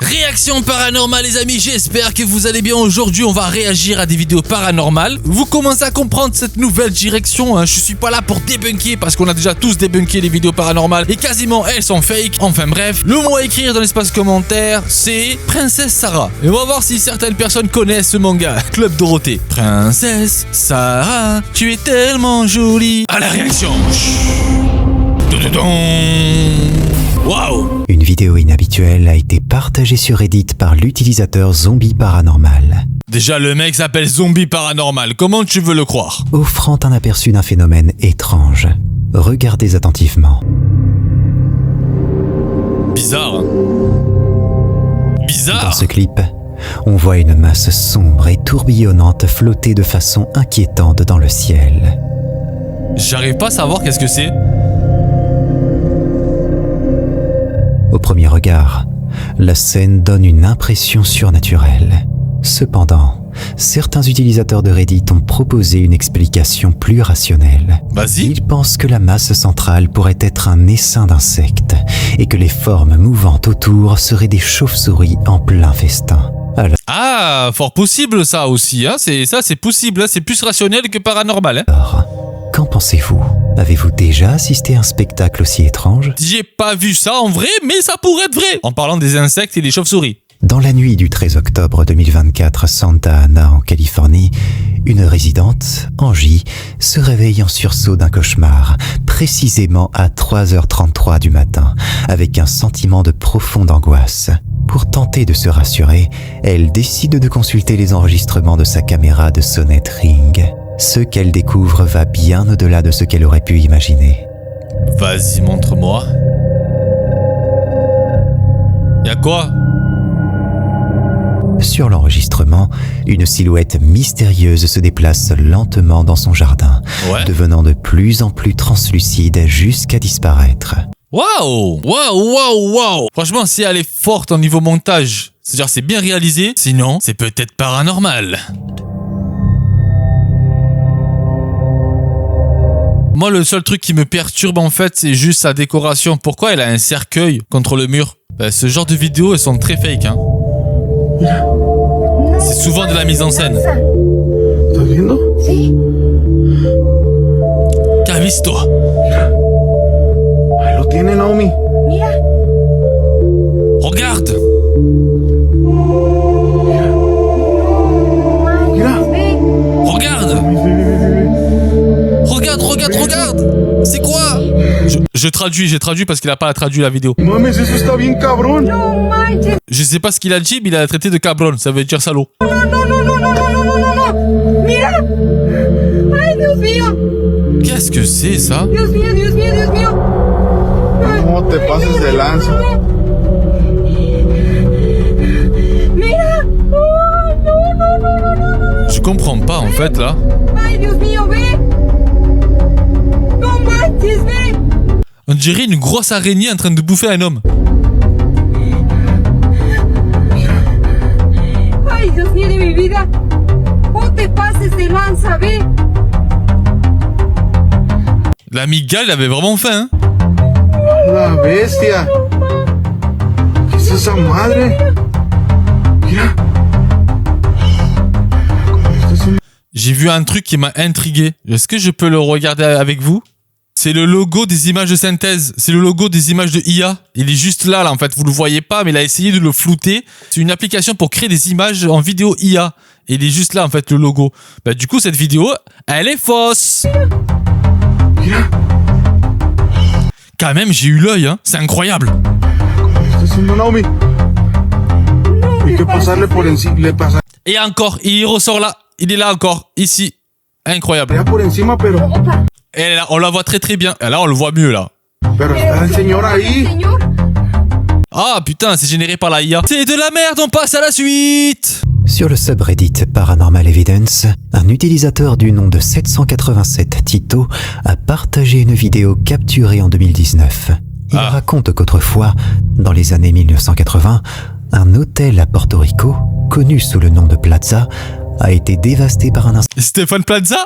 Réaction paranormale les amis, j'espère que vous allez bien. Aujourd'hui on va réagir à des vidéos paranormales. Vous commencez à comprendre cette nouvelle direction, hein. Je suis pas là pour débunker parce qu'on a déjà tous débunké les vidéos paranormales et quasiment elles sont fake. Enfin bref, le mot à écrire dans l'espace commentaire c'est Princesse Sarah. Et on va voir si certaines personnes connaissent ce manga. Club Dorothée. Princesse Sarah, tu es tellement jolie. À la réaction. Waouh! Une vidéo inhabituelle a été partagée sur Reddit par l'utilisateur Zombie Paranormal. Déjà le mec s'appelle Zombie Paranormal, comment tu veux le croire? Offrant un aperçu d'un phénomène étrange. Regardez attentivement. Bizarre. Bizarre. Dans ce clip, on voit une masse sombre et tourbillonnante flotter de façon inquiétante dans le ciel. J'arrive pas à savoir qu'est-ce que c'est. Au premier regard, la scène donne une impression surnaturelle. Cependant, certains utilisateurs de Reddit ont proposé une explication plus rationnelle. Vas-y. Ils pensent que la masse centrale pourrait être un essaim d'insectes et que les formes mouvantes autour seraient des chauves-souris en plein festin. Ah, fort possible ça aussi, hein. C'est possible, hein. C'est plus rationnel que paranormal, hein. Alors, qu'en pensez-vous? Avez-vous déjà assisté à un spectacle aussi étrange? J'ai pas vu ça en vrai, mais ça pourrait être vrai. En parlant des insectes et des chauves-souris. Dans la nuit du 13 octobre 2024 à Santa Ana, en Californie, une résidente, Angie, se réveille en sursaut d'un cauchemar, précisément à 3h33 du matin, avec un sentiment de profonde angoisse. Pour tenter de se rassurer, elle décide de consulter les enregistrements de sa caméra de sonnette Ring. Ce qu'elle découvre va bien au-delà de ce qu'elle aurait pu imaginer. Vas-y, montre-moi. Y'a quoi? Sur l'enregistrement, une silhouette mystérieuse se déplace lentement dans son jardin, devenant de plus en plus translucide jusqu'à disparaître. Waouh! Waouh! Franchement, si elle est forte au niveau montage, c'est-à-dire c'est bien réalisé, sinon c'est peut-être paranormal. Moi, le seul truc qui me perturbe en fait, c'est juste sa décoration. Pourquoi elle a un cercueil contre le mur? Ce genre de vidéos, elles sont très fake, hein. C'est souvent de la mise en scène. Qu'as visto? Regarde! Regarde! C'est quoi? J'ai traduit parce qu'il a pas traduit la vidéo. Je sais pas ce qu'il a dit, mais il a traité de cabron, ça veut dire salaud. Qu'est-ce que c'est ça? Je comprends pas en fait là. On dirait une grosse araignée en train de bouffer un homme. La migale avait vraiment faim, hein. La bestia. Qu'est-ce que c'est ça, madre? J'ai vu un truc qui m'a intrigué. Est-ce que je peux le regarder avec vous? C'est le logo des images de synthèse. C'est le logo des images de IA. Il est juste là, en fait. Vous le voyez pas, mais il a essayé de le flouter. C'est une application pour créer des images en vidéo IA. Et il est juste là, en fait, le logo. Du coup, cette vidéo, elle est fausse. Quand même, j'ai eu l'œil, hein. C'est incroyable. Et encore, il ressort là. Il est là encore, ici. Incroyable. Et là, on la voit très très bien. Et là, on le voit mieux là. Ah putain, c'est généré par la IA. C'est de la merde, on passe à la suite. Sur le subreddit Paranormal Evidence, un utilisateur du nom de 787 Tito a partagé une vidéo capturée en 2019. Il raconte qu'autrefois, dans les années 1980, un hôtel à Porto Rico, connu sous le nom de Plaza, a été dévasté par un Stéphane Plaza.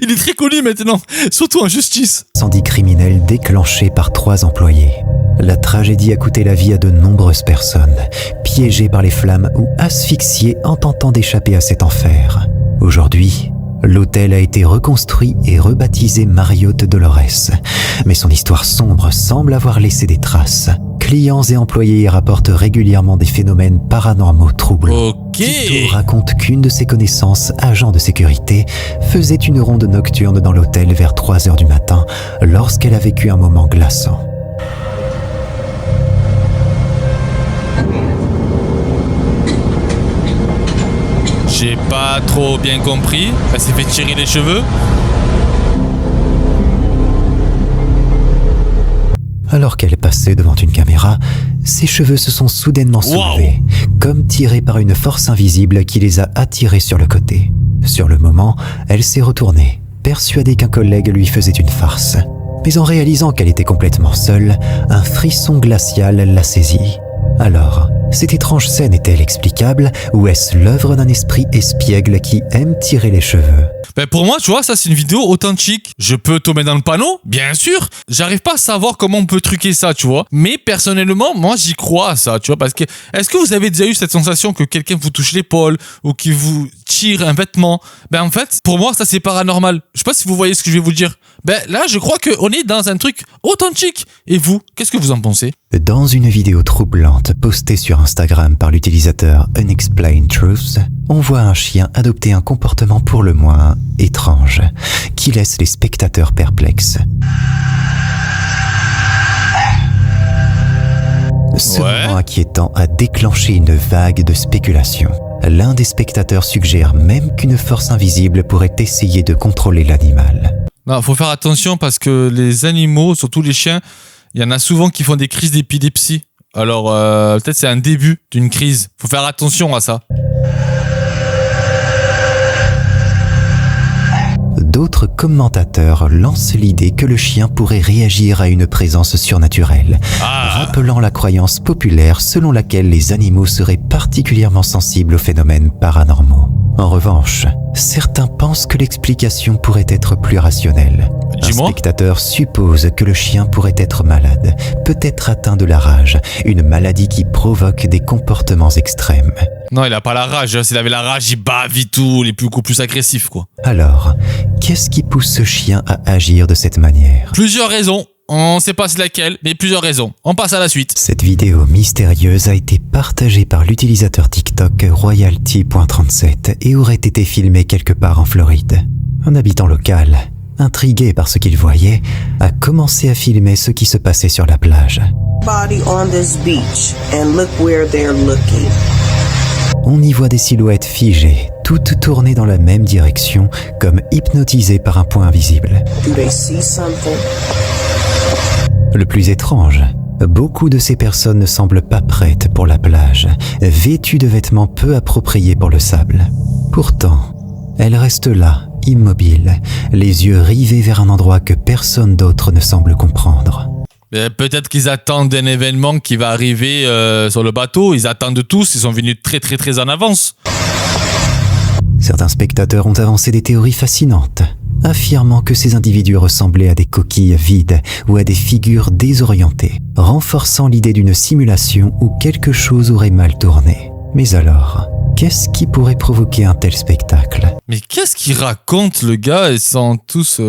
Il est très connu maintenant, surtout en justice. incendie criminel déclenché par 3 employés. La tragédie a coûté la vie à de nombreuses personnes, piégées par les flammes ou asphyxiées en tentant d'échapper à cet enfer. Aujourd'hui, l'hôtel a été reconstruit et rebaptisé Marriott Dolores, mais son histoire sombre semble avoir laissé des traces. Clients et employés y rapportent régulièrement des phénomènes paranormaux troublants. Tito raconte qu'une de ses connaissances, agent de sécurité, faisait une ronde nocturne dans l'hôtel vers 3h du matin lorsqu'elle a vécu un moment glaçant. J'ai pas trop bien compris. Elle s'est fait tirer les cheveux. Alors qu'elle passait devant une caméra, ses cheveux se sont soudainement soulevés, comme tirés par une force invisible qui les a attirés sur le côté. Sur le moment, elle s'est retournée, persuadée qu'un collègue lui faisait une farce. Mais en réalisant qu'elle était complètement seule, un frisson glacial l'a saisie. Alors, cette étrange scène est-elle explicable ou est-ce l'œuvre d'un esprit espiègle qui aime tirer les cheveux ? Ben pour moi, tu vois, ça c'est une vidéo authentique. Je peux tomber dans le panneau, bien sûr. J'arrive pas à savoir comment on peut truquer ça, tu vois. Mais personnellement, moi j'y crois à ça, tu vois. Parce que, est-ce que vous avez déjà eu cette sensation que quelqu'un vous touche l'épaule ou qui vous tire un vêtement ? Ben en fait, pour moi, ça c'est paranormal. Je sais pas si vous voyez ce que je vais vous dire. Ben là, je crois qu'on est dans un truc authentique. Et vous, qu'est-ce que vous en pensez ? Dans une vidéo troublante postée sur Instagram par l'utilisateur Unexplained Truths, on voit un chien adopter un comportement pour le moins étrange, qui laisse les spectateurs perplexes. Ce moment inquiétant a déclenché une vague de spéculation. L'un des spectateurs suggère même qu'une force invisible pourrait essayer de contrôler l'animal. Non, faut faire attention parce que les animaux, surtout les chiens, il y en a souvent qui font des crises d'épilepsie. Alors, peut-être c'est un début d'une crise. Faut faire attention à ça. D'autres commentateurs lancent l'idée que le chien pourrait réagir à une présence surnaturelle, rappelant la croyance populaire selon laquelle les animaux seraient particulièrement sensibles aux phénomènes paranormaux. En revanche, certains pensent que l'explication pourrait être plus rationnelle. Dis-moi. Un spectateur suppose que le chien pourrait être malade, peut-être atteint de la rage, une maladie qui provoque des comportements extrêmes. Non, il a pas la rage. S'il avait la rage, il bave et tout. Il est beaucoup plus agressif, quoi. Alors, qu'est-ce qui pousse ce chien à agir de cette manière ? Plusieurs raisons. On sait pas c'est laquelle, mais plusieurs raisons. On passe à la suite. Cette vidéo mystérieuse a été partagée par l'utilisateur TikTok Royalty.37 et aurait été filmée quelque part en Floride. Un habitant local, intrigué par ce qu'il voyait, a commencé à filmer ce qui se passait sur la plage. Body on this beach and look where they're looking. On y voit des silhouettes figées, toutes tournées dans la même direction, comme hypnotisées par un point invisible. Do they see something? Le plus étrange, beaucoup de ces personnes ne semblent pas prêtes pour la plage, vêtues de vêtements peu appropriés pour le sable. Pourtant, elles restent là, immobiles, les yeux rivés vers un endroit que personne d'autre ne semble comprendre. Peut-être qu'ils attendent un événement qui va arriver sur le bateau. Ils attendent tous. Ils sont venus très en avance. Certains spectateurs ont avancé des théories fascinantes, affirmant que ces individus ressemblaient à des coquilles vides ou à des figures désorientées, renforçant l'idée d'une simulation où quelque chose aurait mal tourné. Mais alors, qu'est-ce qui pourrait provoquer un tel spectacle ? Mais qu'est-ce qu'il raconte, le gars ? Ils sont tous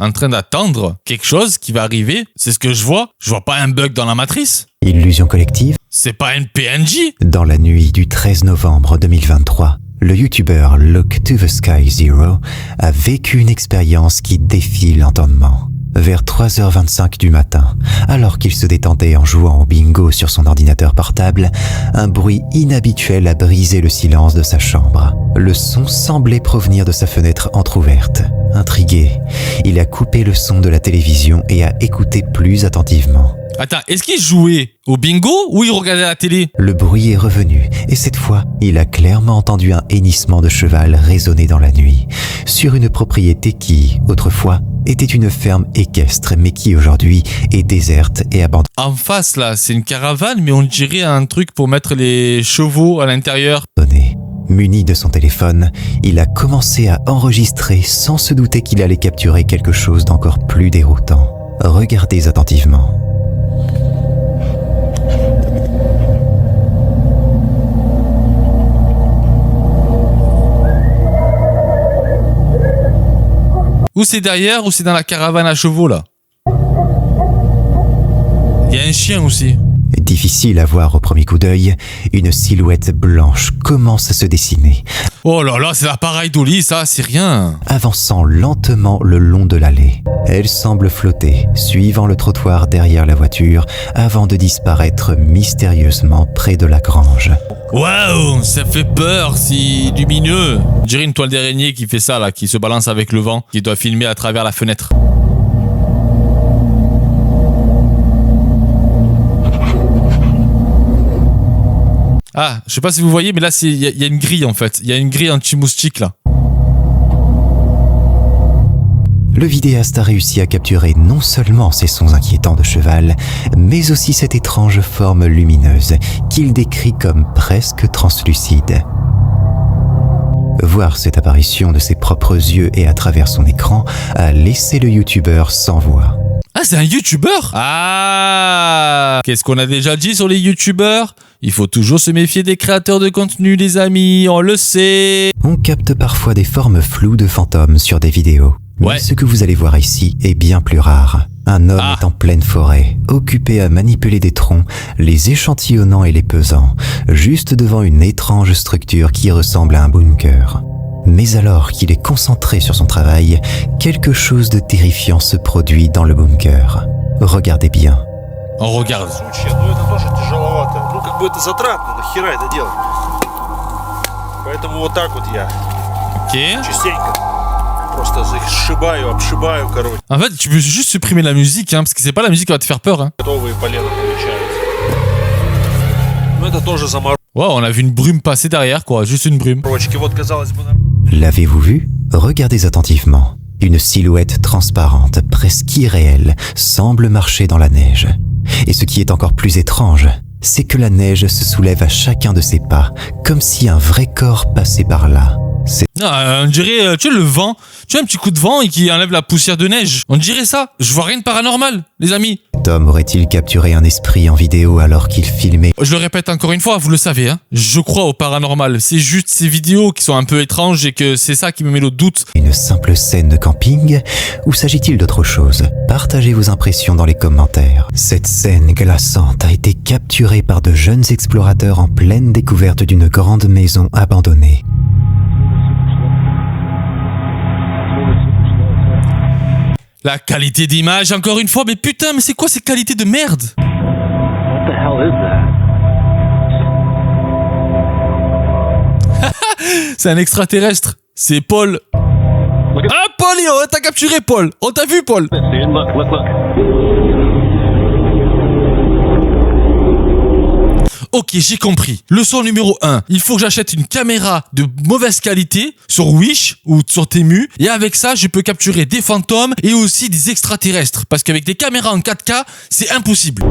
en train d'attendre quelque chose qui va arriver. C'est ce que je vois. Je vois pas un bug dans la matrice. Illusion collective ? C'est pas une PNJ ? Dans la nuit du 13 novembre 2023, le youtubeur Look to the Sky Zero a vécu une expérience qui défie l'entendement. Vers 3h25 du matin, alors qu'il se détendait en jouant au bingo sur son ordinateur portable, un bruit inhabituel a brisé le silence de sa chambre. Le son semblait provenir de sa fenêtre entrouverte. Intrigué, il a coupé le son de la télévision et a écouté plus attentivement. Attends, est-ce qu'il jouait au bingo ou il regardait la télé ? Le bruit est revenu et cette fois, il a clairement entendu un hennissement de cheval résonner dans la nuit, sur une propriété qui, autrefois, était une ferme équestre mais qui aujourd'hui est déserte et abandonnée. En face là, c'est une caravane mais on dirait un truc pour mettre les chevaux à l'intérieur. Muni de son téléphone, il a commencé à enregistrer sans se douter qu'il allait capturer quelque chose d'encore plus déroutant. Regardez attentivement. Ou c'est derrière, ou c'est dans la caravane à chevaux, là. Il y a un chien aussi. Difficile à voir au premier coup d'œil, une silhouette blanche commence à se dessiner, Oh là là, c'est l'appareil d'Oli, ça, c'est rien. avançant lentement le long de l'allée. Elle semble flotter, suivant le trottoir derrière la voiture, avant de disparaître mystérieusement près de la grange. Waouh, ça fait peur, c'est lumineux. On dirait une toile d'araignée qui fait ça, là, qui se balance avec le vent, qui doit filmer à travers la fenêtre. Ah, je sais pas si vous voyez, mais là, il y a une grille, en fait. Il y a une grille anti-moustique, là. Le vidéaste a réussi à capturer non seulement ces sons inquiétants de cheval, mais aussi cette étrange forme lumineuse qu'il décrit comme presque translucide. Voir cette apparition de ses propres yeux et à travers son écran a laissé le youtubeur sans voix. Ah, c'est un youtubeur? Ah! Qu'est-ce qu'on a déjà dit sur les youtubeurs? Il faut toujours se méfier des créateurs de contenu, les amis, on le sait. On capte parfois des formes floues de fantômes sur des vidéos. Ouais. Mais ce que vous allez voir ici est bien plus rare. Un homme est en pleine forêt, occupé à manipuler des troncs, les échantillonnant et les pesant, juste devant une étrange structure qui ressemble à un bunker. Mais alors qu'il est concentré sur son travail, quelque chose de terrifiant se produit dans le bunker. Regardez bien. On regarde. Звучит. Ну это тоже тяжеловато. Ну как бы это затратно, нахера это делать? Поэтому вот так вот я Ok. частенько просто их сшибаю, обшибаю, короче. En fait, tu peux juste supprimer la musique, hein, parce que c'est pas la musique qui va te faire peur. Hein. Готовые полено получаются. Ну это тоже Wow, on a vu une brume passer derrière, quoi. Juste une brume. заморочки. Вот казалось бы, L'avez-vous vu? Regardez attentivement. Une silhouette transparente, presque irréelle, semble marcher dans la neige. Et ce qui est encore plus étrange, c'est que la neige se soulève à chacun de ses pas, comme si un vrai corps passait par là. C'est Ah, on dirait, tu sais, le vent. Tu as un petit coup de vent et qui enlève la poussière de neige. On dirait ça. Je vois rien de paranormal, les amis. Cet homme aurait-il capturé un esprit en vidéo alors qu'il filmait? Je le répète encore une fois, vous le savez, hein. Je crois au paranormal. C'est juste ces vidéos qui sont un peu étranges et que c'est ça qui me met le doute. Une simple scène de camping? Ou s'agit-il d'autre chose? Partagez vos impressions dans les commentaires. Cette scène glaçante a été capturée par de jeunes explorateurs en pleine découverte d'une grande maison abandonnée. La qualité d'image, encore une fois, mais putain, mais c'est quoi ces qualités de merde? C'est un extraterrestre. C'est Paul. Ah, Paul, on t'a capturé, Paul. On t'a vu, Paul. Ok, j'ai compris. Leçon numéro 1. Il faut que j'achète une caméra de mauvaise qualité sur Wish ou sur Temu. Et avec ça, je peux capturer des fantômes et aussi des extraterrestres. Parce qu'avec des caméras en 4K, c'est impossible.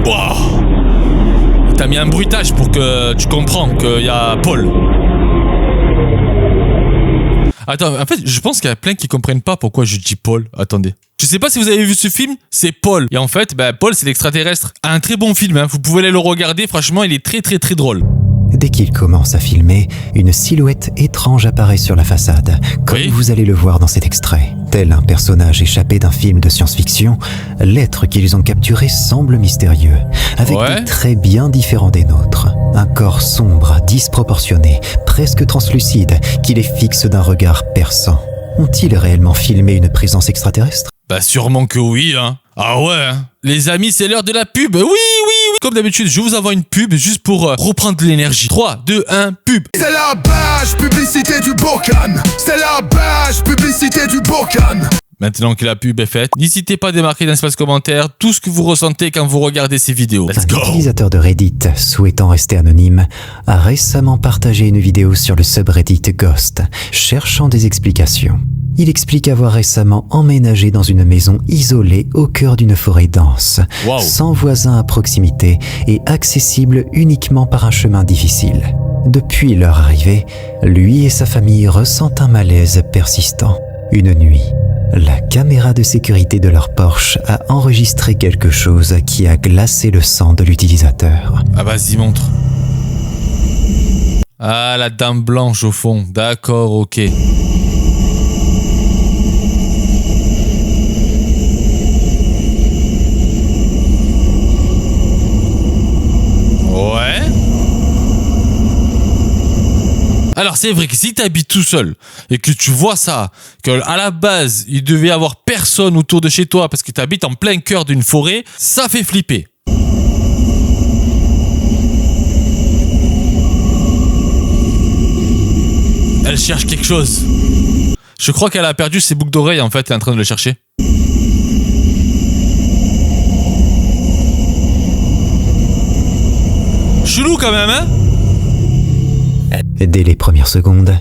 Wow. T'as mis un bruitage pour que tu comprends qu'il y a Paul. Attends, en fait, je pense qu'il y a plein qui comprennent pas pourquoi je dis Paul. Attendez. Je sais pas si vous avez vu ce film, c'est Paul. Et en fait, Paul, c'est l'extraterrestre. Un très bon film, hein. Vous pouvez aller le regarder. Franchement, il est très très très drôle. Dès qu'il commence à filmer, une silhouette étrange apparaît sur la façade, comme Oui. vous allez le voir dans cet extrait. Tel un personnage échappé d'un film de science-fiction, l'être qu'ils ont capturé semble mystérieux, avec Ouais. des traits bien différents des nôtres. Un corps sombre, disproportionné, presque translucide, qui les fixe d'un regard perçant. Ont-ils réellement filmé une présence extraterrestre? Bah sûrement que oui, hein. Ah ouais, hein. Les amis, c'est l'heure de la pub. Oui, oui, oui. Comme d'habitude, je vous envoie une pub juste pour reprendre de l'énergie. 3, 2, 1, pub. C'est la page publicité du Bocan. C'est la page publicité du Bocan. Maintenant que la pub est faite, n'hésitez pas à démarquer dans l'espace commentaire tout ce que vous ressentez quand vous regardez ces vidéos. Let's Un go. utilisateur de Reddit, souhaitant rester anonyme, a récemment partagé une vidéo sur le subreddit Ghost, cherchant des explications. Il explique avoir récemment emménagé dans une maison isolée au cœur d'une forêt dense, Wow. sans voisins à proximité et accessible uniquement par un chemin difficile. Depuis leur arrivée, lui et sa famille ressentent un malaise persistant. Une nuit, la caméra de sécurité de leur Porsche a enregistré quelque chose qui a glacé le sang de l'utilisateur. Ah vas-y, montre. Ah, la dame blanche au fond. D'accord, ok. Ouais. Alors c'est vrai que si tu habites tout seul et que tu vois ça, qu'à la base il devait y avoir personne autour de chez toi parce que tu habites en plein cœur d'une forêt, ça fait flipper. Elle cherche quelque chose. Je crois qu'elle a perdu ses boucles d'oreilles en fait, elle est en train de le chercher. Chelou quand même, hein? Dès les premières secondes,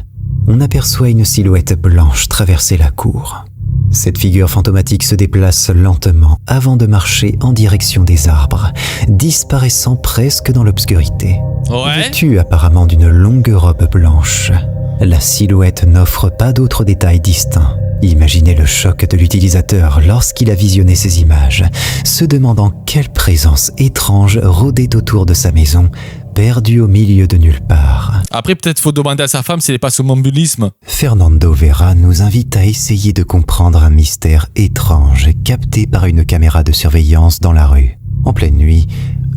on aperçoit une silhouette blanche traverser la cour. Cette figure fantomatique se déplace lentement avant de marcher en direction des arbres, disparaissant presque dans l'obscurité. Ouais. Vêtue apparemment d'une longue robe blanche, la silhouette n'offre pas d'autres détails distincts. Imaginez le choc de l'utilisateur lorsqu'il a visionné ces images, se demandant quelle présence étrange rôdait autour de sa maison, perdue au milieu de nulle part. Après, peut-être faut demander à sa femme s'il n'est pas somnambulisme. Fernando Vera nous invite à essayer de comprendre un mystère étrange capté par une caméra de surveillance dans la rue. En pleine nuit,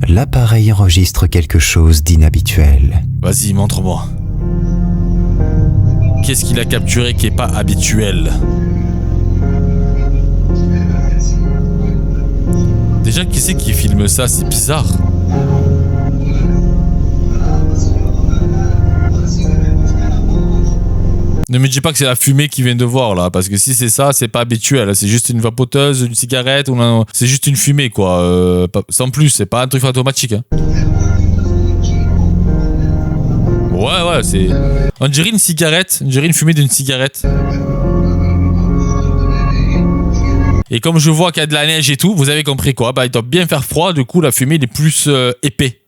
l'appareil enregistre quelque chose d'inhabituel. Vas-y, montre-moi. Qu'est-ce qu'il a capturé qui n'est pas habituel? Déjà, qui c'est qui filme ça? C'est bizarre. Ne me dis pas que c'est la fumée qu'il vient de voir là, parce que si c'est ça, c'est pas habituel. C'est juste une vapoteuse, une cigarette, ou c'est juste une fumée quoi. Sans plus, c'est pas un truc automatique. Hein. Ouais, c'est. On dirait une cigarette, on dirait une fumée d'une cigarette. Et comme je vois qu'il y a de la neige et tout, vous avez compris quoi? Bah, il doit bien faire froid, du coup la fumée elle est plus épais.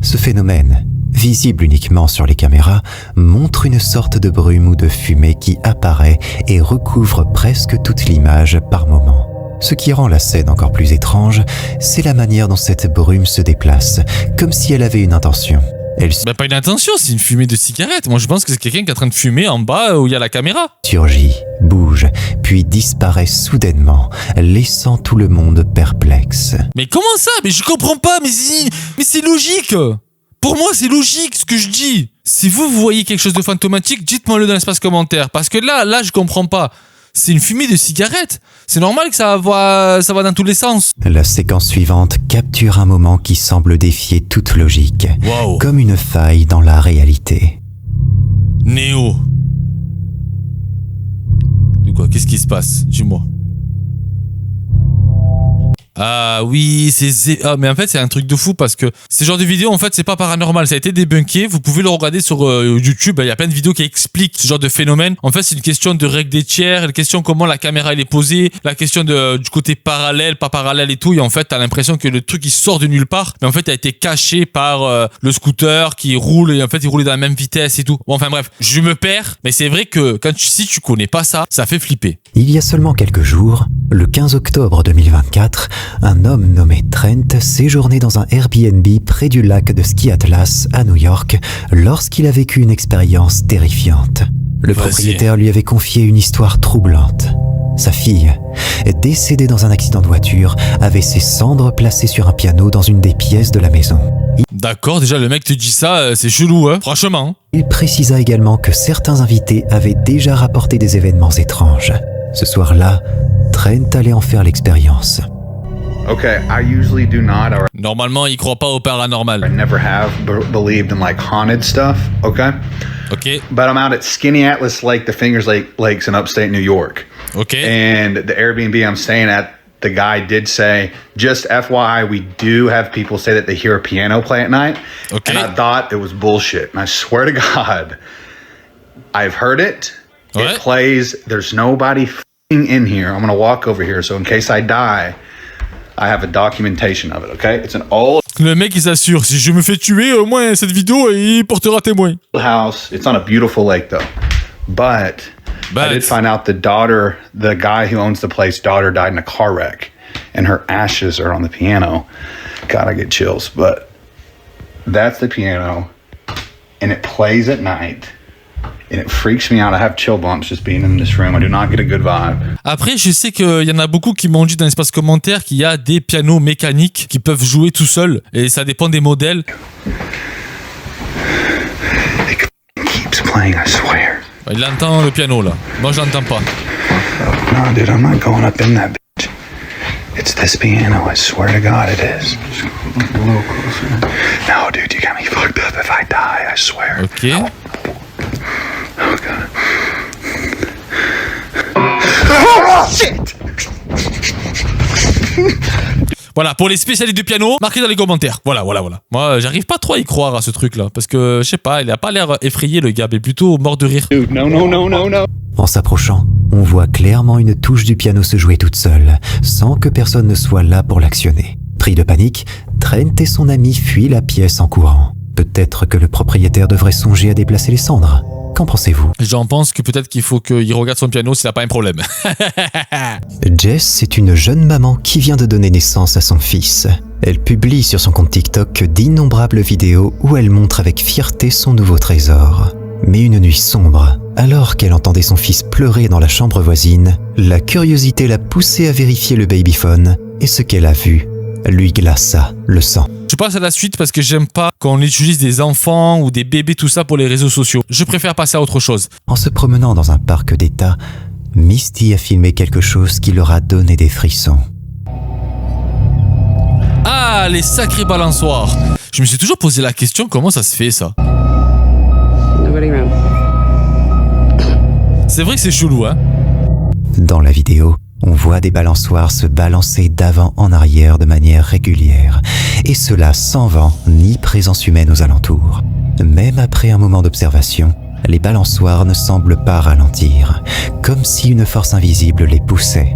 Ce phénomène, visible uniquement sur les caméras, montre une sorte de brume ou de fumée qui apparaît et recouvre presque toute l'image par moment. Ce qui rend la scène encore plus étrange, c'est la manière dont cette brume se déplace, comme si elle avait une intention. Elle Bah pas une intention, c'est une fumée de cigarette. Moi je pense que c'est quelqu'un qui est en train de fumer en bas où il y a la caméra. surgit, bouge, puis disparaît soudainement, laissant tout le monde perplexe. Mais comment ça? Mais je comprends pas, mais c'est logique. Pour moi c'est logique ce que je dis. Si vous voyez quelque chose de fantomatique, dites-moi-le dans l'espace commentaire. Parce que là je comprends pas. C'est une fumée de cigarette. C'est normal que ça va dans tous les sens. La séquence suivante capture un moment qui semble défier toute logique, Wow. comme une faille dans la réalité. Néo. De quoi? Qu'est-ce qui se passe? Dis-moi. Ah oui, ah, mais en fait c'est un truc de fou parce que ces genres de vidéos en fait c'est pas paranormal, ça a été débunké, vous pouvez le regarder sur YouTube, il y a plein de vidéos qui expliquent ce genre de phénomène. En fait c'est une question de règle des tiers, une question comment la caméra elle est posée, la question du côté parallèle, pas parallèle et tout, et en fait t'as l'impression que le truc il sort de nulle part, mais en fait il a été caché par le scooter qui roule, et en fait il roulait dans la même vitesse et tout. Bon enfin bref, je me perds, mais c'est vrai que si tu connais pas ça, ça fait flipper. Il y a seulement quelques jours, le 15 octobre 2024, un homme nommé Trent séjournait dans un Airbnb près du lac de Ski Atlas à New York lorsqu'il a vécu une expérience terrifiante. Le propriétaire lui avait confié une histoire troublante. Sa fille, décédée dans un accident de voiture, avait ses cendres placées sur un piano dans une des pièces de la maison. D'accord, déjà le mec te dit ça, c'est chelou, hein, franchement. Il précisa également que certains invités avaient déjà rapporté des événements étranges. Ce soir-là, Trent allait en faire l'expérience. Okay, I usually do not, or Normalement, il croit pas au I paranormal. never have believed in like haunted stuff, okay? Ok, But I'm out at Skinny Atlas Lake, the Fingers Lakes in upstate New York. ok. And the Airbnb I'm staying at, the guy did say, just FYI, we do have people say that they hear a piano play at night. Okay. And I thought it was bullshit. And I swear to God, I've heard it. Ouais. It plays. There's nobody f***ing in here. I'm going to walk over here. So in case I die, I have a documentation of it, okay? It's an old Le mec il s'assure, si je me fais tuer, au moins cette vidéo il portera témoin. house. It's on a beautiful lake, though. But I did find out the guy who owns the place, daughter died in a car wreck, and her ashes are on the piano. God, I get chills, but that's the piano, and it plays at night. And it freaks me out. I have chill bumps just being in this room. I do not get a good vibe. Après, je sais qu'il y en a beaucoup qui m'ont dit dans l'espace commentaire qu'il y a des pianos mécaniques qui peuvent jouer tout seuls. Et ça dépend des modèles. It keeps playing, I swear. Il entend le piano là. Moi, je l'entends pas. No, dude, I'm not going up in that bitch. It's this piano. I swear to God it is. A little closer. No, dude, you got me fucked up if I die. I swear. Ok. Oh, God. Oh, shit! Voilà, pour les spécialistes du piano, marquez dans les commentaires. Voilà. Moi, j'arrive pas trop à y croire à ce truc-là. Parce que, je sais pas, il a pas l'air effrayé, le gars, mais plutôt mort de rire. Dude, no. En s'approchant, on voit clairement une touche du piano se jouer toute seule, sans que personne ne soit là pour l'actionner. Pris de panique, Trent et son ami fuient la pièce en courant. Peut-être que le propriétaire devrait songer à déplacer les cendres. Qu'en pensez-vous? J'en pense que peut-être qu'il faut qu'il regarde son piano s'il n'a pas un problème. Jess est une jeune maman qui vient de donner naissance à son fils. Elle publie sur son compte TikTok d'innombrables vidéos où elle montre avec fierté son nouveau trésor. Mais une nuit sombre, alors qu'elle entendait son fils pleurer dans la chambre voisine, la curiosité l'a poussée à vérifier le babyphone et ce qu'elle a vu lui glaça le sang. Je passe à la suite parce que j'aime pas qu'on utilise des enfants ou des bébés, tout ça pour les réseaux sociaux. Je préfère passer à autre chose. En se promenant dans un parc d'État, Misty a filmé quelque chose qui leur a donné des frissons. Ah, les sacrés balançoires. Je me suis toujours posé la question, comment ça se fait ça? C'est vrai que c'est chelou, hein? Dans la vidéo, on voit des balançoires se balancer d'avant en arrière de manière régulière, et cela sans vent ni présence humaine aux alentours. Même après un moment d'observation, les balançoires ne semblent pas ralentir, comme si une force invisible les poussait.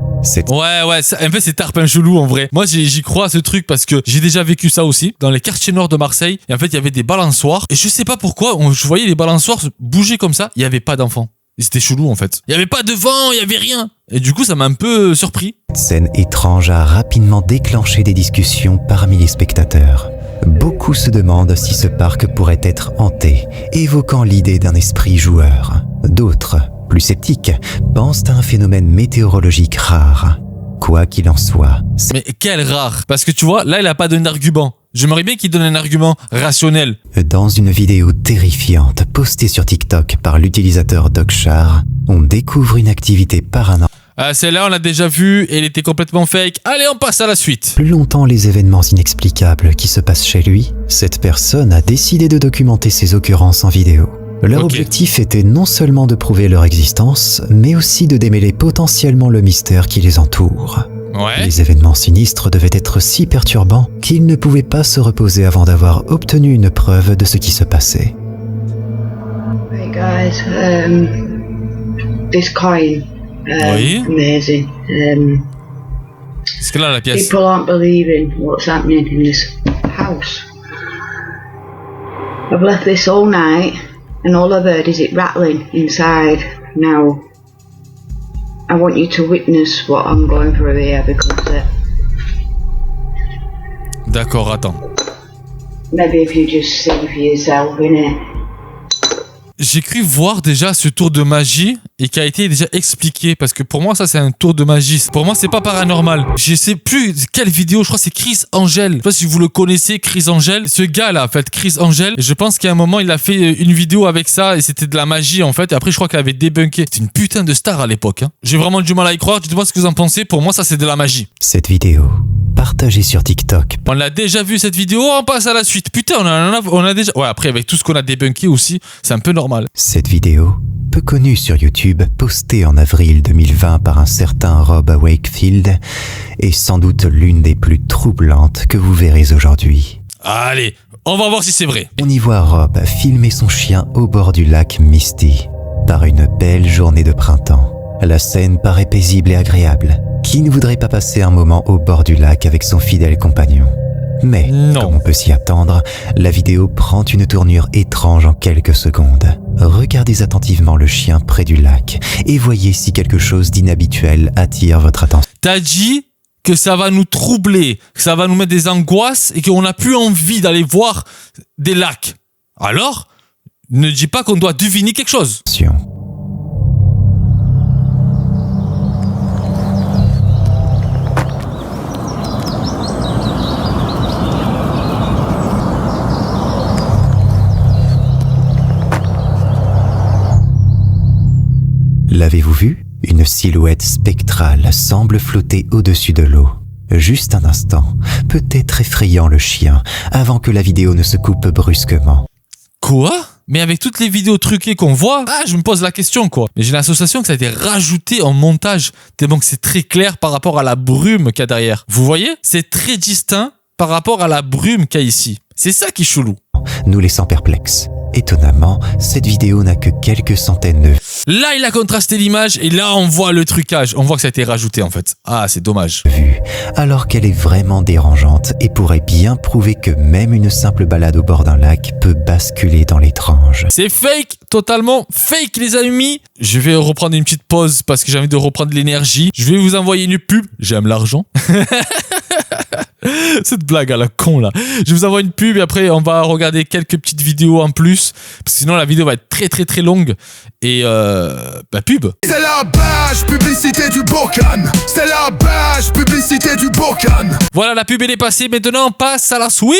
Ouais, en fait c'est tarpin chelou en vrai. Moi j'y crois à ce truc parce que j'ai déjà vécu ça aussi dans les quartiers nord de Marseille. Et en fait il y avait des balançoires et je sais pas pourquoi, je voyais les balançoires bouger comme ça. Il y avait pas d'enfants. C'était chelou en fait. Il y avait pas de vent, il y avait rien. Et du coup ça m'a un peu surpris. Cette scène étrange a rapidement déclenché des discussions parmi les spectateurs. Beaucoup se demandent si ce parc pourrait être hanté, évoquant l'idée d'un esprit joueur. D'autres, plus sceptiques, pensent à un phénomène météorologique rare. Quoi qu'il en soit... Mais quel rare! Parce que tu vois, là il a pas donné d'argument. J'aimerais bien qu'il donne un argument rationnel. Dans une vidéo terrifiante postée sur TikTok par l'utilisateur Dogchar, on découvre une activité paranormale. Celle-là on l'a déjà vue et elle était complètement fake. Allez, on passe à la suite. Plus longtemps les événements inexplicables qui se passent chez lui, cette personne a décidé de documenter ces occurrences en vidéo. Leur objectif était non seulement de prouver leur existence, mais aussi de démêler potentiellement le mystère qui les entoure. Ouais. Les événements sinistres devaient être si perturbants qu'ils ne pouvaient pas se reposer avant d'avoir obtenu une preuve de ce qui se passait. Hey guys, this coin, Oui. amazing. Est-ce que là la pièce? People aren't believing what's happening in this house. I've left this all night, and all I've heard is it rattling inside. Now, I want you to witness what I'm going through here because D'accord, attends. maybe if you just see for yourself, innit? J'ai cru voir déjà ce tour de magie et qui a été déjà expliqué parce que pour moi ça c'est un tour de magie. Pour moi c'est pas paranormal. Je sais plus quelle vidéo, je crois que c'est Chris Angel. Je sais pas si vous le connaissez, Chris Angel. Ce gars là en fait, Chris Angel. Je pense qu'à un moment il a fait une vidéo avec ça et c'était de la magie en fait. Et après je crois qu'il avait débunké. C'était une putain de star à l'époque. Hein. J'ai vraiment du mal à y croire. Dites-moi ce que vous en pensez. Pour moi ça c'est de la magie. Cette vidéo, partagée sur TikTok. On l'a déjà vu cette vidéo, on passe à la suite. Putain, on a déjà... Ouais, après, avec tout ce qu'on a débunké aussi, c'est un peu normal. Cette vidéo, peu connue sur YouTube, postée en avril 2020 par un certain Rob Wakefield, est sans doute l'une des plus troublantes que vous verrez aujourd'hui. Allez, on va voir si c'est vrai. On y voit Rob filmer son chien au bord du lac Misty, par une belle journée de printemps. La scène paraît paisible et agréable. Qui ne voudrait pas passer un moment au bord du lac avec son fidèle compagnon? Mais, comme on peut s'y attendre, la vidéo prend une tournure étrange en quelques secondes. Regardez attentivement le chien près du lac et voyez si quelque chose d'inhabituel attire votre attention. T'as dit que ça va nous troubler, que ça va nous mettre des angoisses et qu'on n'a plus envie d'aller voir des lacs. Alors, ne dis pas qu'on doit deviner quelque chose. L'avez-vous vu? Une silhouette spectrale semble flotter au-dessus de l'eau. Juste un instant, peut-être effrayant le chien, avant que la vidéo ne se coupe brusquement. Quoi? Mais avec toutes les vidéos truquées qu'on voit, je me pose la question quoi. Mais j'ai l'association que ça a été rajouté en montage, tellement que c'est très clair par rapport à la brume qu'il y a derrière. Vous voyez? C'est très distinct par rapport à la brume qu'il y a ici. C'est ça qui est chelou. Nous laissant perplexes. Étonnamment, cette vidéo n'a que quelques centaines de vues. Là, il a contrasté l'image et là, on voit le trucage. On voit que ça a été rajouté en fait. Ah, c'est dommage. Alors qu'elle est vraiment dérangeante et pourrait bien prouver que même une simple balade au bord d'un lac peut basculer dans l'étrange. C'est fake, totalement fake les amis. Je vais reprendre une petite pause parce que j'ai envie de reprendre l'énergie. Je vais vous envoyer une pub. J'aime l'argent. Cette blague à la con là. Je vous envoie une pub et après on va regarder quelques petites vidéos en plus. Parce que sinon la vidéo va être très longue. Et pub. C'est la page publicité du Bocan. C'est la page publicité du Bocan. Voilà, la pub elle est passée. Maintenant on passe à la suite.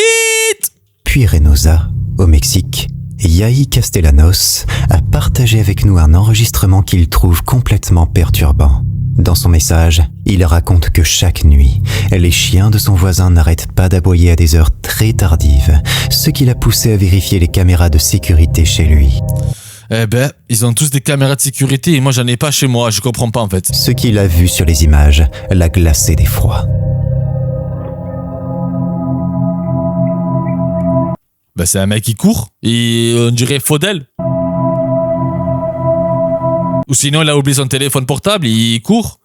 Puis Reynosa, au Mexique, Yahi Castellanos a partagé avec nous un enregistrement qu'il trouve complètement perturbant. Dans son message, il raconte que chaque nuit, les chiens de son voisin n'arrêtent pas d'aboyer à des heures très tardives, ce qui l'a poussé à vérifier les caméras de sécurité chez lui. Eh ben, ils ont tous des caméras de sécurité et moi j'en ai pas chez moi, je comprends pas en fait. Ce qu'il a vu sur les images l'a glacé d'effroi. Ben c'est un mec qui court et on dirait Faudel. Ou sinon il a oublié son téléphone portable, il court.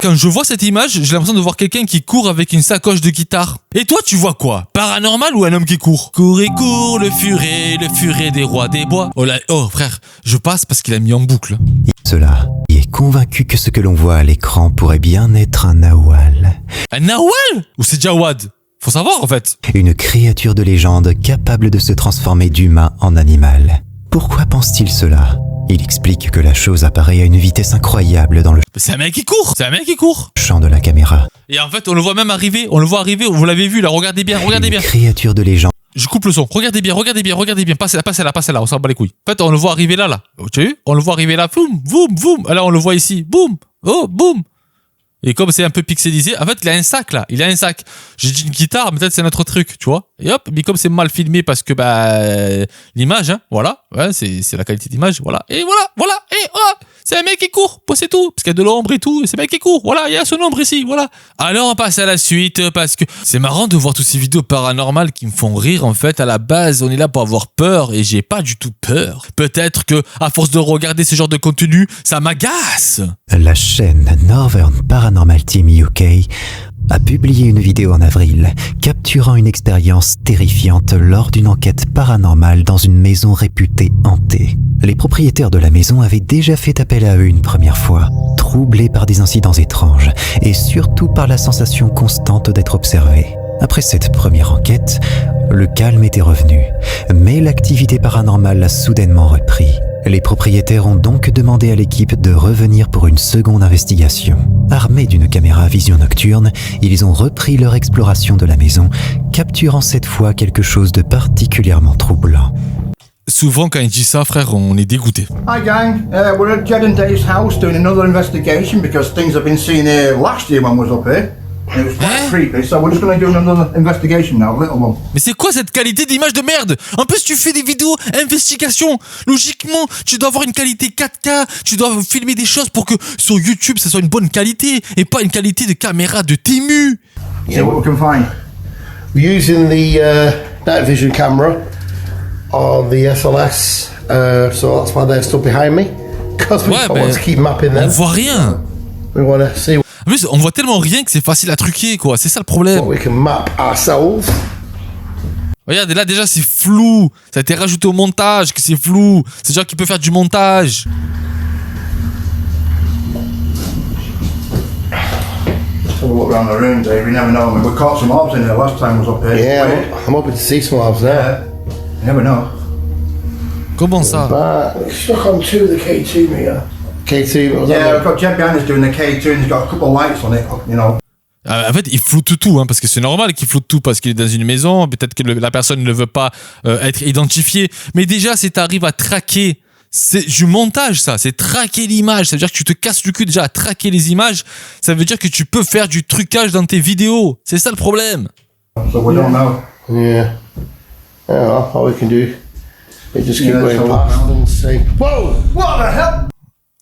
Quand je vois cette image, j'ai l'impression de voir quelqu'un qui court avec une sacoche de guitare. Et toi, tu vois quoi? Paranormal ou un homme qui court? Cours et court, le furet des rois des bois. Oh là, oh frère, je passe parce qu'il a mis en boucle. Cela y est convaincu que ce que l'on voit à l'écran pourrait bien être un nahual. Un nahual? Ou c'est Jawad? Faut savoir en fait. Une créature de légende capable de se transformer d'humain en animal. Pourquoi pense-t-il cela? Il explique que la chose apparaît à une vitesse incroyable dans le C'est un mec qui court. C'est un mec qui court. champ de la caméra. Et en fait, on le voit même arriver. On le voit arriver. Vous l'avez vu là. Regardez bien. Regardez bien. Une créature de légende. Je coupe le son. Regardez bien. Passez là. On s'en bat les couilles. En fait, on le voit arriver là. Tu as vu? On le voit arriver là. Boum, boum, boum. Alors, on le voit ici. Boum. Oh, boum. Et comme c'est un peu pixelisé, en fait, il a un sac là. Il a un sac. J'ai dit une guitare, mais peut-être c'est notre truc, tu vois. Et hop, mais comme c'est mal filmé parce que l'image, hein, voilà. Ouais, c'est la qualité d'image, voilà. Et voilà. Et oh, c'est un mec qui court, c'est tout. Parce qu'il y a de l'ombre et tout. Et c'est un mec qui court. Voilà, il y a son ombre ici, voilà. Alors on passe à la suite parce que c'est marrant de voir toutes ces vidéos paranormales qui me font rire. En fait, à la base, on est là pour avoir peur et j'ai pas du tout peur. Peut-être que à force de regarder ce genre de contenu, ça m'agace. La chaîne Northern Paranormal Team UK a publié une vidéo en avril capturant une expérience terrifiante lors d'une enquête paranormale dans une maison réputée hantée. Les propriétaires de la maison avaient déjà fait appel à eux une première fois, troublés par des incidents étranges et surtout par la sensation constante d'être observés. Après cette première enquête, le calme était revenu, mais l'activité paranormale a soudainement repris. Les propriétaires ont donc demandé à l'équipe de revenir pour une seconde investigation. Armés d'une caméra à vision nocturne, ils ont repris leur exploration de la maison, capturant cette fois quelque chose de particulièrement troublant. Souvent, quand il dit ça, frère, on est dégoûté. Hi gang, we're at Jed and Dave's house doing another investigation because things have been seen here last year when we was up here. And it was quite creepy, so we're just going to do another investigation now, little one. Mais c'est quoi cette qualité d'image de merde? En plus, tu fais des vidéos investigation. Logiquement, tu dois avoir une qualité 4K, tu dois filmer des choses pour que sur YouTube, ça soit une bonne qualité et pas une qualité de caméra de Temu. See what we can find. We're using the night vision camera on the SLS, so that's why they're still behind me. Because we don't want to keep mapping them. On voit rien. We want to see En plus, on voit tellement rien que c'est facile à truquer, quoi. C'est ça le problème. what we can map ourselves. Regarde, là déjà c'est flou. Ça a été rajouté au montage que c'est flou. C'est genre qui peut faire du montage. Have a look around the room, Dave. You never know. I mean, we caught some orbs in there last time I was up here. Yeah, I'm hoping to see some orbs there. You never know. Comment ça? But stuck on two of the K2 meter. K2, was Yeah, we've got Jeb behind us doing the K2 and he's got a couple of lights on it, you know. En fait, il floute tout, hein, parce que c'est normal qu'il floute tout, parce qu'il est dans une maison, peut-être que la personne ne veut pas être identifiée. Mais déjà, si tu arrives à traquer, c'est du montage ça, c'est traquer l'image, ça veut dire que tu te casses le cul déjà à traquer les images, ça veut dire que tu peux faire du trucage dans tes vidéos, c'est ça le problème. So we don't know. Yeah. Yeah, all we can do is just keep going past and say, whoa, what the hell?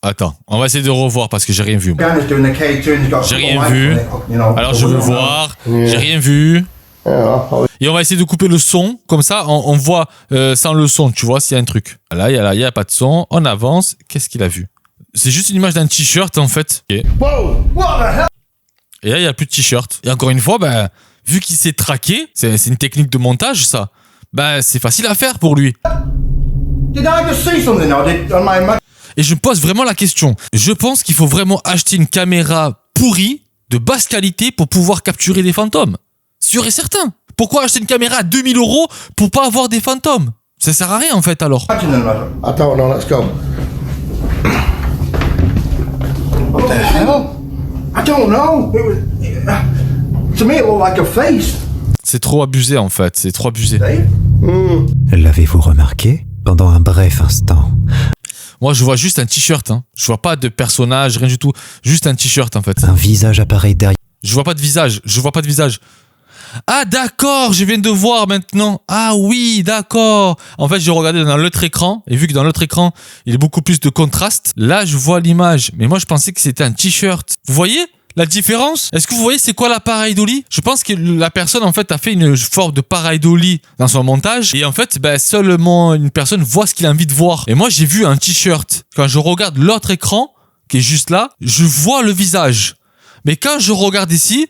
Attends, on va essayer de revoir parce que j'ai rien vu. Behind us doing the K2 and he's got a J'ai couple of rien lights vu. on it, you know. Alors So je we veux don't know. voir, Yeah. j'ai rien vu. Yeah, Et on va essayer de couper le son, comme ça on voit sans le son, tu vois, s'il y a un truc. Là, il y a pas de son, on avance, qu'est-ce qu'il a vu? C'est juste une image d'un t-shirt en fait. Okay. whoa, what the hell? Et là, il n'y a plus de t-shirt. Et encore une fois, ben, vu qu'il s'est traqué, c'est une technique de montage ça, ben, c'est facile à faire pour lui. Did I just see something now? On my Et je me pose vraiment la question. Je pense qu'il faut vraiment acheter une caméra pourrie, de basse qualité, pour pouvoir capturer des fantômes. Sûr et certain. Pourquoi acheter une caméra à 2000 € pour pas avoir des fantômes? Ça sert à rien en fait alors. I don't know, let's go. What the hell? I don't know. To me, it looked like a face. C'est trop abusé en fait, c'est trop abusé. Dave? L'avez-vous remarqué? Pendant un bref instant, Moi je vois juste un t-shirt, hein. Je vois pas de personnage, rien du tout. Juste un t-shirt en fait. un visage apparaît derrière. Je vois pas de visage, je vois pas de visage. Ah d'accord, je viens de voir maintenant. Ah oui, d'accord. En fait, j'ai regardé dans l'autre écran, et vu que dans l'autre écran, il y a beaucoup plus de contraste, là je vois l'image. Mais moi je pensais que c'était un t-shirt. Vous voyez la différence? Est-ce que vous voyez c'est quoi la pareidolie? Je pense que la personne en fait a fait une forme de pareidolie dans son montage, et en fait ben, seulement une personne voit ce qu'il a envie de voir. Et moi j'ai vu un t-shirt. Quand je regarde l'autre écran, qui est juste là, je vois le visage. Mais quand je regarde ici,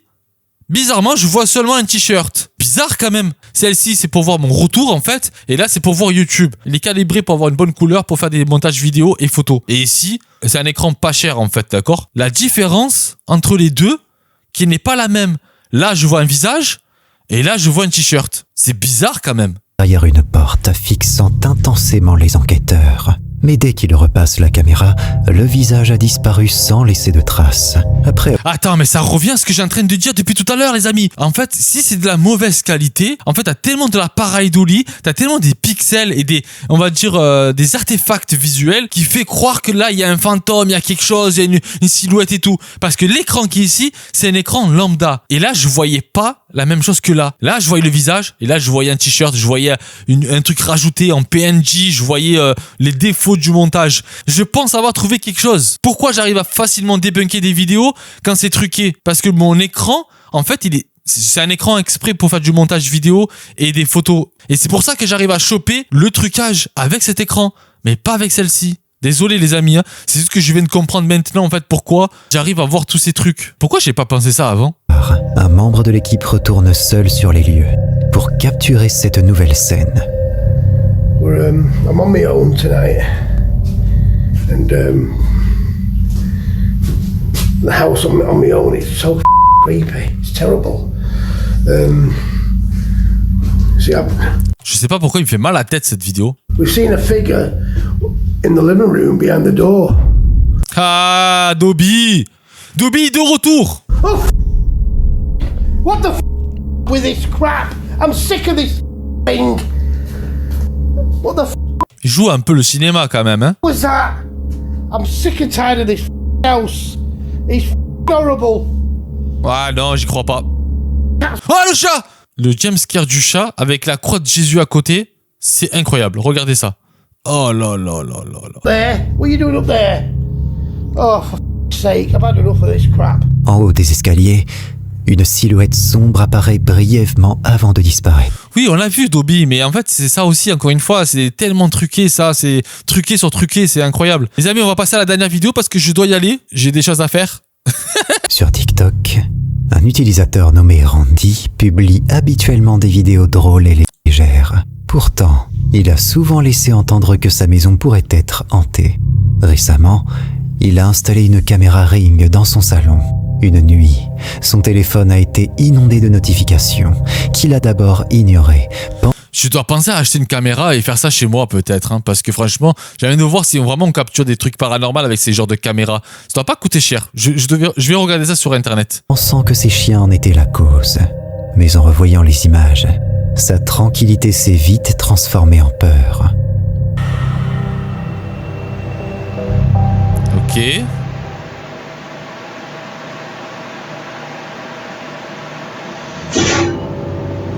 bizarrement, je vois seulement un t-shirt. Bizarre quand même. Celle-ci, c'est pour voir mon retour en fait. Et là, c'est pour voir YouTube. Il est calibré pour avoir une bonne couleur, pour faire des montages vidéo et photos. Et ici, c'est un écran pas cher en fait, d'accord? La différence entre les deux, qui n'est pas la même. Là, je vois un visage. Et là, je vois un t-shirt. C'est bizarre quand même. Derrière une porte, fixant intensément les enquêteurs. Mais dès qu'il repasse la caméra, le visage a disparu sans laisser de traces. Après... Attends, mais ça revient à ce que j'ai en train de dire depuis tout à l'heure, les amis. En fait, si c'est de la mauvaise qualité, en fait, t'as tellement de la pareidolie, t'as tellement des pixels et des, on va dire, des artefacts visuels qui fait croire que là, il y a un fantôme, il y a quelque chose, il y a une silhouette et tout. Parce que l'écran qui est ici, c'est un écran lambda. Et là, je voyais pas la même chose que là. Là, je voyais le visage, et là, je voyais un t-shirt, je voyais un truc rajouté en PNG, je voyais les défauts du montage. Je pense avoir trouvé quelque chose. Pourquoi j'arrive à facilement débunker des vidéos quand c'est truqué? Parce que mon écran, en fait, c'est un écran exprès pour faire du montage vidéo et des photos. Et c'est pour ça que j'arrive à choper le trucage avec cet écran, mais pas avec celle-ci. Désolé les amis, hein. C'est juste que je viens de comprendre maintenant en fait pourquoi j'arrive à voir tous ces trucs. Pourquoi j'ai pas pensé ça avant? Un membre de l'équipe retourne seul sur les lieux pour capturer cette nouvelle scène. I'm on my own tonight. And the house on my own is so creepy. It's terrible. See, Je sais pas pourquoi il me fait mal à la tête cette vidéo. we've seen a figure in the living room behind the door. Ah, Dobby! Dobby de retour! Oh, what the with this crap? I'm sick of this thing. What the Il joue un peu le cinéma quand même, hein? was that? I'm sick and tired of this house. It's horrible. Ah non, j'y crois pas. Oh, le chat! Le jumpscare du chat avec la croix de Jésus à côté, c'est incroyable. Regardez ça. Oh là là là là là. There? What are you doing up there? Oh, for sake, I've had enough of this crap. En haut des escaliers, une silhouette sombre apparaît brièvement avant de disparaître. Oui, on l'a vu, Dobby, mais en fait, c'est ça aussi, encore une fois, c'est tellement truqué, ça, c'est truqué sur truqué, c'est incroyable. Les amis, on va passer à la dernière vidéo parce que je dois y aller, j'ai des choses à faire. Sur TikTok, un utilisateur nommé Randy publie habituellement des vidéos drôles et légères. Pourtant, il a souvent laissé entendre que sa maison pourrait être hantée. Récemment, il a installé une caméra Ring dans son salon. Une nuit, son téléphone a été inondé de notifications qu'il a d'abord ignorées. Je dois penser à acheter une caméra et faire ça chez moi peut-être, hein, parce que franchement, j'ai envie de voir si vraiment on capture des trucs paranormaux avec ces genres de caméras. Ça doit pas coûter cher. Je vais regarder ça sur internet. Pensant que ses chiens en étaient la cause, mais en revoyant les images, sa tranquillité s'est vite transformée en peur. Ok.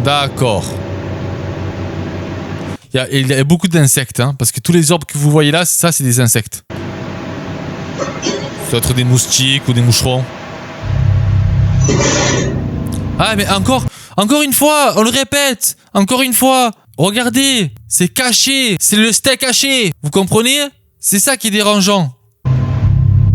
D'accord. Il y a beaucoup d'insectes, hein, parce que tous les orbes que vous voyez là, ça c'est des insectes. Ça doit être des moustiques ou des moucherons. Ah mais encore une fois, on le répète, encore une fois, regardez, c'est caché, c'est le steak haché, vous comprenez? C'est ça qui est dérangeant.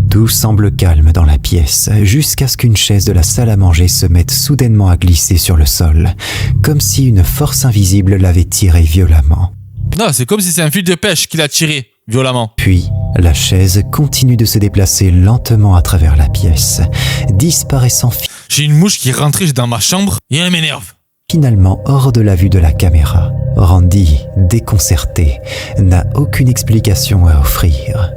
Tout semble calme dans la pièce, jusqu'à ce qu'une chaise de la salle à manger se mette soudainement à glisser sur le sol, comme si une force invisible l'avait tirée violemment. Non, c'est comme si c'est un fil de pêche qui l'a tiré violemment. Puis, la chaise continue de se déplacer lentement à travers la pièce, disparaissant J'ai une mouche qui est rentrée dans ma chambre et elle m'énerve. Finalement hors de la vue de la caméra. Randy, déconcerté, n'a aucune explication à offrir.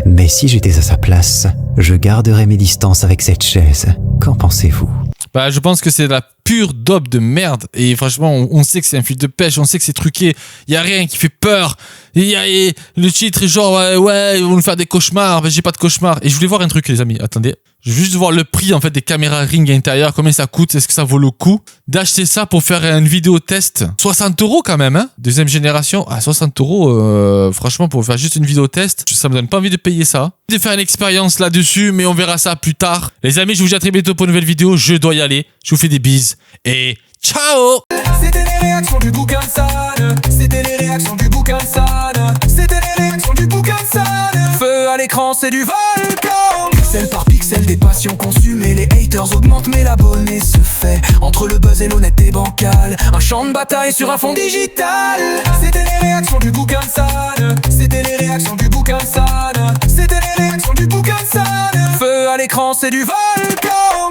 Mais si j'étais à sa place, je garderais mes distances avec cette chaise. Qu'en pensez-vous? Bah, je pense que c'est de la pure daube de merde. Et franchement, on sait que c'est un fil de pêche, on sait que c'est truqué. Il y a rien qui fait peur. Et le titre est genre, ouais, ils vont nous faire des cauchemars. Ben, j'ai pas de cauchemars. Et je voulais voir un truc, les amis. Attendez. Je veux juste voir le prix, en fait, des caméras Ring à l'intérieur. Combien ça coûte? Est-ce que ça vaut le coup d'acheter ça pour faire une vidéo test? 60 € quand même, hein? Deuxième génération. Ah, 60 €, franchement, pour faire juste une vidéo test, ça me donne pas envie de payer ça. De faire une expérience là-dessus, mais on verra ça plus tard. Les amis, je vous dis à très bientôt pour une nouvelle vidéo. Je dois y aller. Je vous fais des bises. Et ciao! C'était les réactions du bouquin sale. C'était les réactions du bouquin sale. C'était les réactions du bouquin sale. Feu à l'écran, c'est du volcan. Pixel par pixel, des passions consumées. Les haters augmentent, mais l'abonné se fait. Entre le buzz et l'honnête et bancal, un champ de bataille sur un fond digital. C'était les réactions du bouquin sale. C'était les réactions du bouquin sale. C'était les réactions du bouquin sale. Feu à l'écran, c'est du volcan.